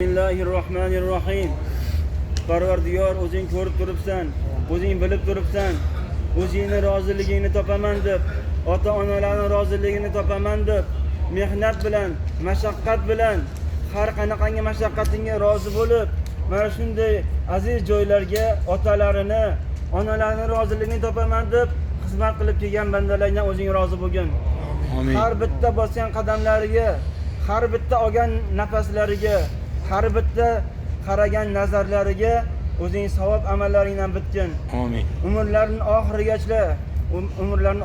Bismillahirrohmanirrohim. Parvardigor, o'zing ko'rib turibsan, o'zing bilib turibsan. O'zingning roziligingni topaman deb, ota-onalarning roziligini topaman deb, mehnat bilan, mashaqqat bilan, har qanaqangi mashaqqatingga rozi bo'lib, mana shunday aziz joylarga otalarini, onalarini roziligini topaman deb xizmat qilib kelgan bandalardan o'zing rozi bo'lgin. Amin. Har bitta bosgan qadamlariga, har bitta olgan nafaslariga, har bitta qaragan nazarlariga o'zing savob amallaringdan bitgin. Amin. Umrlarining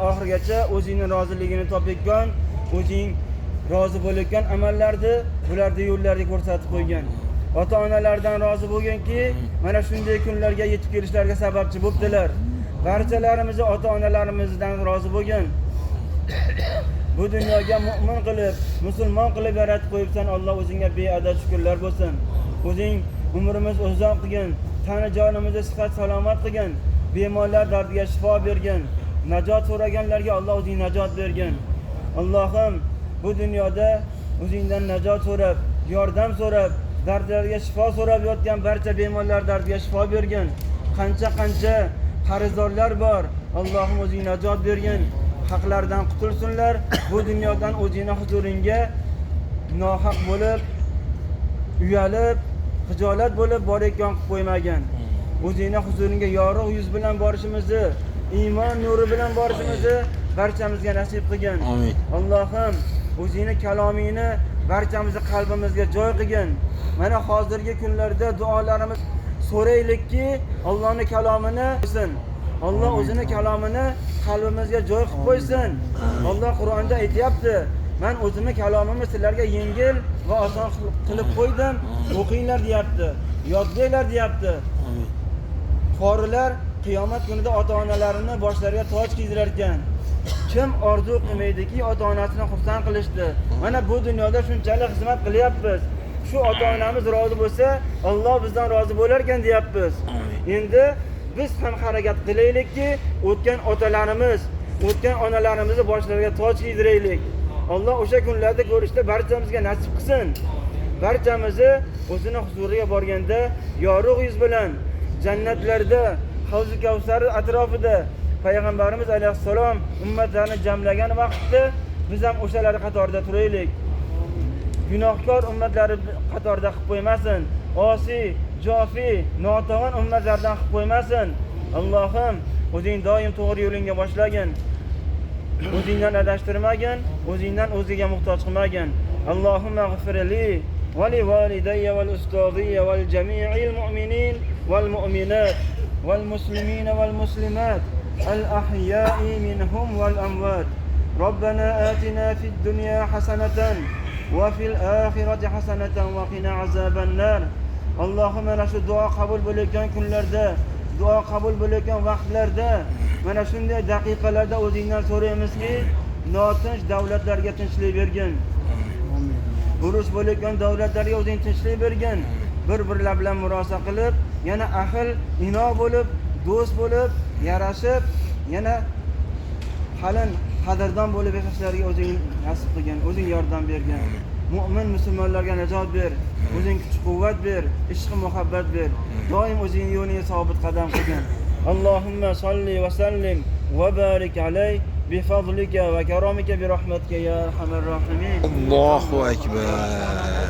oxirigacha o'zingning roziligini topgan, o'zing rozi bo'layotgan amallarni bularni yo'llarga ko'rsatib qo'ygan. Ota-onalardan rozi bo'lganki, mana shunday kunlarga yetib kelishlariga sababchi bo'ldilar. Barchalarimizni ota-onalarimizdan rozi bo'lgan. Bu dunyoga mu'min qilib, musulmon qilib yaratib qo'yibsan. Alloh o'zingga beadad shukrlar bo'lsin. O'zing umrimiz uzoq qilgin, tana jonimizni sihat salomat qilgin, bemorlar dardiga shifo bergin, najot so'raganlarga Alloh o'zing najot bergin. Allohim, bu dunyoda o'zingdan najot so'rab, yordam so'rab, dardlarga shifo so'rab yotgan barcha bemorlar dardiga shifo bergin. Qancha qarzdorlar bor, Allohim o'zing najot bergin. Haqlardan qutulsunlar. Bu dunyodan o'zingning huzuringga nohaq bo'lib, uyalib, xijolat bo'lib borayotgan qilib qo'ymagin. O'zingning huzuringga yorug' yuz bilan borishimizni, iymon nuri bilan borishimizni barchamizga nasib qilgin. Amin. Allohim, o'zingning kalomingni barchamizni qalbimizga joy qilgin. Mana hozirgi kunlarda duolarimiz so'raylikki, Allohning kalomini qo'ysin. Alloh o'zining kalomini qalbimizga joy qilib qo'ysin. Alloh Qur'onda aytayapti, men o'zimning kalomimni sizlarga yengil va oson qilib qo'ydim. O'qinglar deyapti, yodlanglar deyapti. Qorilar qiyomat kunida ota-onalarini boshlariga toj kiydirar ekan. Kim orzu qilmaydiki, ota-onasini xursand qilishdi. Mana bu dunyoda shunchalik xizmat qilyapmiz. Shu ota-onamiz rozi bo'lsa, Alloh bizdan rozi bo'lar ekan deyapmiz. Endi biz ham harakat qilaylikki, o'tgan otalarimiz, o'tgan onalarimizni boshlariga toj kiydiraylik. Alloh o'sha kunlarda ko'rishda barchamizga nasib qilsin. Barchamizni o'zining huzuriga borganda yorug' yuz bilan jannatlarda Havz-i Kavsar atrofida payg'ambarimiz alayhissalom ummatlarni jamlagan vaqtda biz ham o'shalar qatorida turaylik. Gunohkor ummatlari qatorida qilib qo'ymasin. Osiy, jofi, notavon ummatlardan qilib qo'ymasin. Allohim, o'zing doim to'g'ri yo'lingga boshlagin. O'zingdan adashtirmagin, o'zingdan o'zgaga muhtoj qilmagin. Allohumma g'firli va li validayya val ustoziyya val jami'il mu'minin val mu'minat val muslimin val muslimat al ahya'i minhum val amwat. Rabbana atina fid dunya hasanatan va fil akhirati hasanatan va qina azaban nar. Allohim, mana shu duo qabul bo'layotgan kunlarda, duo qabul bo'layotgan vaqtlarda, mana shunday daqiqalarda o'zingdan so'raymizki, notinch davlatlarga tinchlik bergin. Amin. Urush bo'layotgan davlatlarga o'zing tinchlik bergin. Bir-birlar bilan murosa qilib, yana ahil, ino bo'lib, do'st bo'lib, yarashib, yana qalin, qadrdon bo'lib yashashlariga o'zing nasib qilgin, o'zing yordam bergin. Mu'min musulmonlarga najot ber, o'zing kuch-quvvat ber, ishq muhabbat ber. Doim o'zing yo'lingga sobit qadam qilgin. Allohumma solli va sallim va barik alayhi bi fadlika va karamika bi rahmatika ya arhamar rohimin. Allohu akbar.